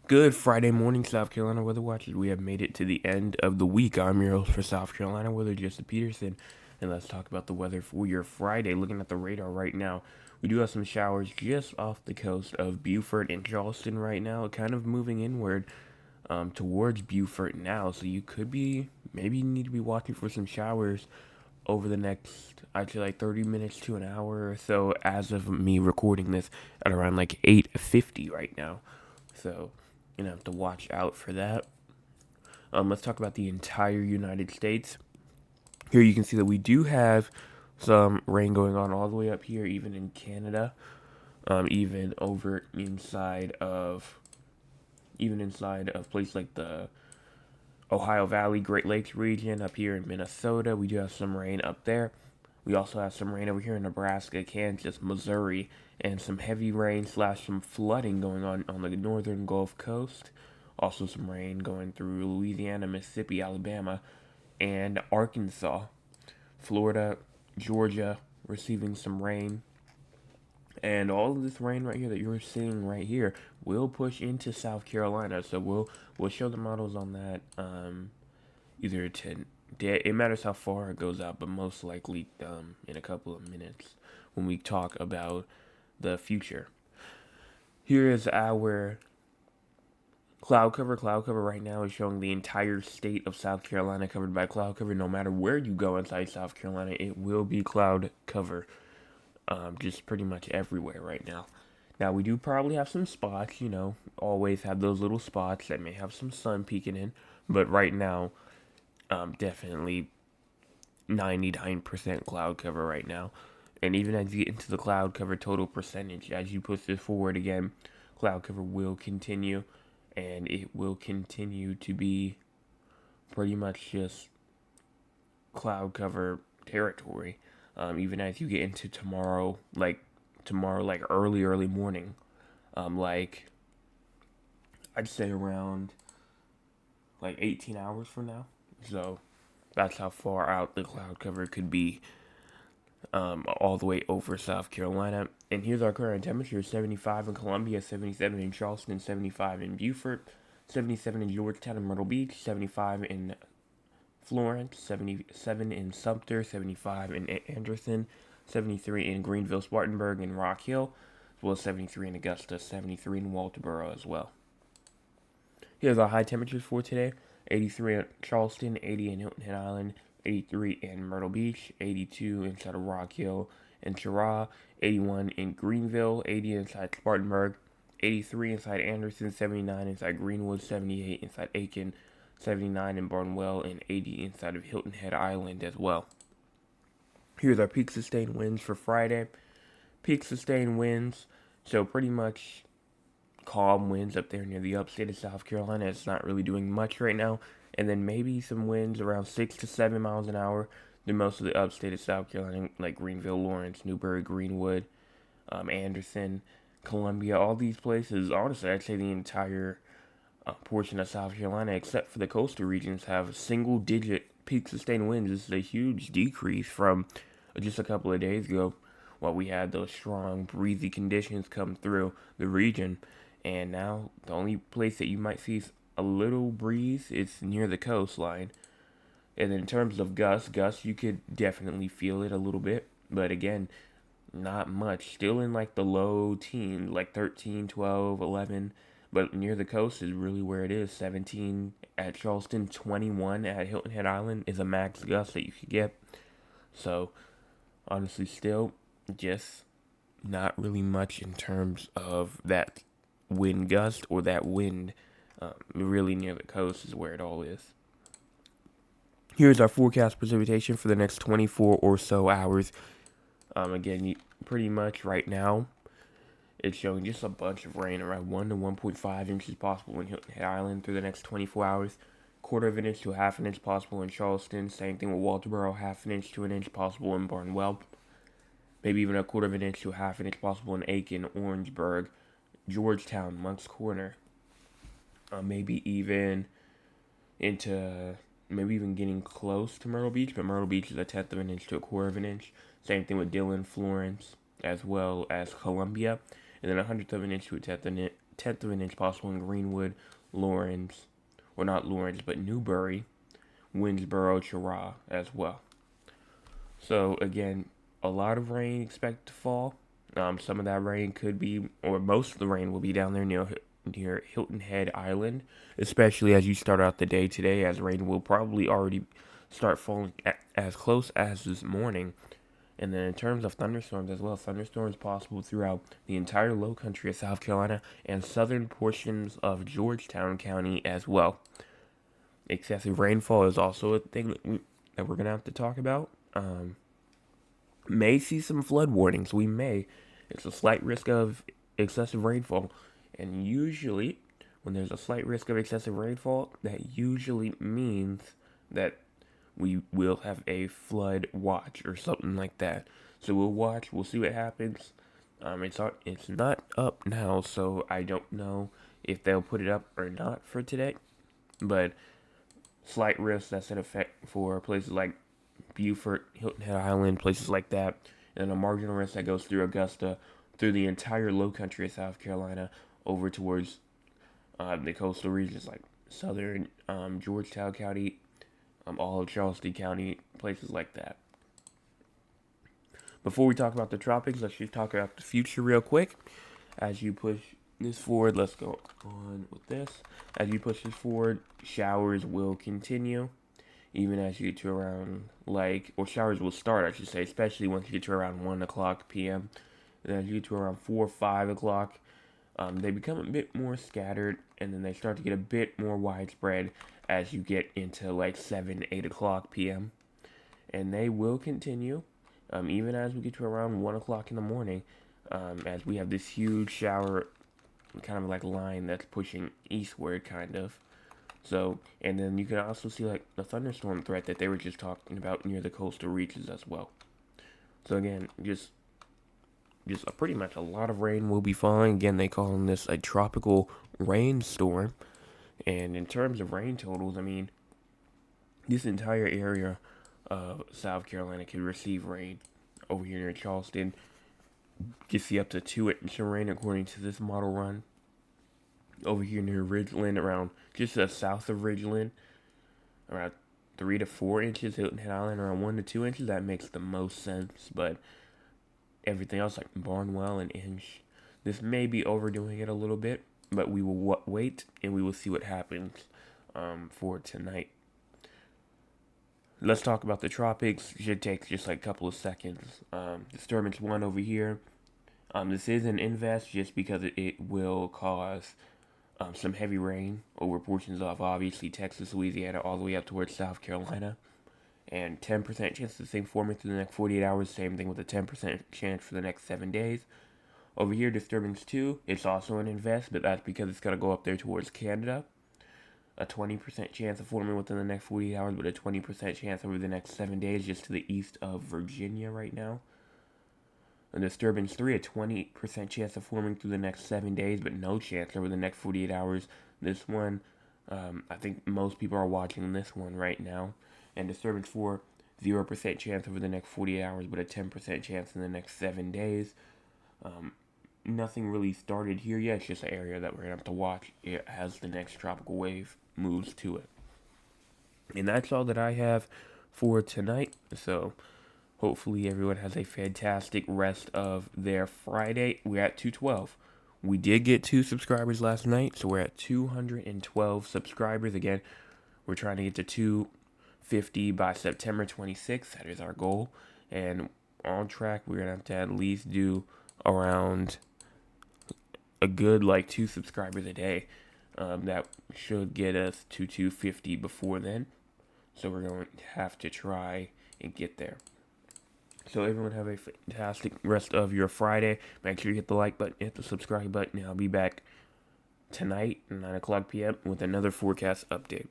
Good Friday morning, South Carolina weather watchers. We have made it to the end of the week. I'm your host for South Carolina weather, Jesse Peterson, and let's talk about the weather for your Friday. Looking at the radar right now, we do have some showers just off the coast of Beaufort and Charleston right now, kind of moving inward towards Beaufort now. So you could be maybe you need to be watching for some showers over the next, I'd say, like 30 minutes to an hour or so as of me recording this at around like 8:50 right now. So, have to watch out for that. Let's talk about the entire United States. Here you can see that we do have some rain going on all the way up here, even in Canada, even over inside of places like the Ohio Valley, Great Lakes region up here in Minnesota. We do have some rain up there. We also have some rain over here in Nebraska, Kansas, Missouri, and some heavy rain slash some flooding going on the northern Gulf Coast. Also some rain going through Louisiana, Mississippi, Alabama, and Arkansas. Florida, Georgia receiving some rain. And all of this rain right here that you're seeing right here will push into South Carolina. So we'll show the models on that either to it matters how far it goes out, but most likely in a couple of minutes when we talk about the future. Here is our cloud cover. Cloud cover right now is showing the entire state of South Carolina covered by cloud cover. No matter where you go inside South Carolina, it will be cloud cover. Just pretty much everywhere right now. Now, we do probably have some spots, always have those little spots that may have some sun peeking in. But right now, definitely 99% cloud cover right now. And even as you get into the cloud cover total percentage, as you push this forward again, cloud cover will continue. And it will continue to be pretty much just cloud cover territory. Even as you get into tomorrow, like early morning, like I'd say around like 18 hours from now. So that's how far out the cloud cover could be, all the way over South Carolina. And here's our current temperature: 75 in Columbia, 77 in Charleston, 75 in Beaufort, 77 in Georgetown and Myrtle Beach, 75 in Florence, 77 in Sumter, 75 in Anderson, 73 in Greenville, Spartanburg, and Rock Hill, as well as 73 in Augusta, 73 in Walterboro as well. Here's our high temperatures for today: 83 in Charleston, 80 in Hilton Head Island, 83 in Myrtle Beach, 82 inside of Rock Hill and Chirac, 81 in Greenville, 80 inside Spartanburg, 83 inside Anderson, 79 inside Greenwood, 78 inside Aiken, 79 in Barnwell, and 80 inside of Hilton Head Island as well. Here's our peak sustained winds for Friday. Peak sustained winds, so pretty much calm winds up there near the upstate of South Carolina. It's not really doing much right now. And then maybe some winds around 6 to 7 miles an hour through most of the upstate of South Carolina, like Greenville, Lawrence, Newberry, Greenwood, Anderson, Columbia, all these places. Honestly, I'd say the entire portion of South Carolina, except for the coastal regions, have single digit peak sustained winds. This is a huge decrease from just a couple of days ago while we had those strong breezy conditions come through the region. And now the only place that you might see a little breeze is near the coastline. And in terms of gusts, you could definitely feel it a little bit. But again, not much. Still in like the low teens, like 13, 12, 11. But near the coast is really where it is. 17 at Charleston, 21 at Hilton Head Island is a max gust that you could get. So, honestly, still just not really much in terms of that wind gust or that wind really near the coast is where it all is. Here's our forecast precipitation for the next 24 or so hours. Again, pretty much right now, it's showing just a bunch of rain, around 1 to 1.5 inches possible in Hilton Head Island through the next 24 hours. Quarter of an inch to a half an inch possible in Charleston. Same thing with Walterboro, half an inch to an inch possible in Barnwell. Maybe even a quarter of an inch to a half an inch possible in Aiken, Orangeburg, Georgetown, Moncks Corner. Maybe even getting close to Myrtle Beach, but Myrtle Beach is a tenth of an inch to a quarter of an inch. Same thing with Dillon, Florence, as well as Columbia, and then a hundredth of an inch to tenth of an inch possible in Greenwood, Lawrence, or not Lawrence, but Newbury, Winnsboro, Cheraw as well. So again, a lot of rain expected to fall. Some of that rain could be, or most of the rain will be down there near Hilton Head Island, especially as you start out the day today, as rain will probably already start falling as close as this morning. And then in terms of thunderstorms as well, thunderstorms possible throughout the entire low country of South Carolina and southern portions of Georgetown County as well. Excessive rainfall is also a thing that we're going to have to talk about. May see some flood warnings. We may. It's a slight risk of excessive rainfall. And usually, when there's a slight risk of excessive rainfall, that usually means that we will have a flood watch or something like that. So we'll watch. We'll see what happens. It's not up now, so I don't know if they'll put it up or not for today. But slight risk that's in effect for places like Beaufort, Hilton Head Island, places like that, and a marginal risk that goes through Augusta, through the entire low country of South Carolina, over towards the coastal regions like southern Georgetown County, all of Charleston County, places like that. Before we talk about the tropics, let's just talk about the future real quick. As you push this forward, let's go on with this. As you push this forward, showers will continue, even as you get to around, or showers will start, I should say, especially once you get to around 1 o'clock p.m. And as you get to around 4 or 5 o'clock, they become a bit more scattered, and then they start to get a bit more widespread as you get into 7, 8 o'clock p.m. And they will continue, even as we get to around 1 o'clock in the morning, as we have this huge shower kind of line that's pushing eastward, kind of. So, and then you can also see the thunderstorm threat that they were just talking about near the coastal reaches as well. So again, just pretty much a lot of rain will be falling. Again, they call this a tropical rainstorm. And in terms of rain totals, I mean, this entire area of South Carolina can receive rain. Over here near Charleston, you see up to 2 inches of rain according to this model run. Over here near Ridgeland, around just south of Ridgeland, around 3 to 4 inches. Hilton Head Island, around 1 to 2 inches. That makes the most sense, but everything else, like Barnwell, an inch. This may be overdoing it a little bit, but we will wait and we will see what happens for tonight. Let's talk about the tropics. Should take just a couple of seconds. Disturbance 1 over here. This is an invest just because it will cause some heavy rain over portions of obviously Texas, Louisiana, all the way up towards South Carolina. And 10% chance of the thing forming through the next 48 hours. Same thing with a 10% chance for the next 7 days. Over here, disturbance 2, it's also an invest, but that's because it's going to go up there towards Canada. A 20% chance of forming within the next 48 hours, but a 20% chance over the next 7 days just to the east of Virginia right now. A disturbance 3, a 20% chance of forming through the next 7 days, but no chance over the next 48 hours. This one, I think most people are watching this one right now. And disturbance 4, 0% chance over the next 48 hours, but a 10% chance in the next 7 days. Nothing really started here yet. It's just an area that we're going to have to watch as the next tropical wave moves to it. And that's all that I have for tonight. So hopefully everyone has a fantastic rest of their Friday. We're at 212. We did get 2 subscribers last night, so we're at 212 subscribers. Again, we're trying to get to 250 by September 26th. That is our goal. And on track, we're going to have to at least do around a good 2 subscribers a day. That should get us to 250 before then. So we're going to have to try and get there. So everyone have a fantastic rest of your Friday. Make sure you hit the like button, hit the subscribe button. I'll be back tonight at 9 o'clock p.m. with another forecast update.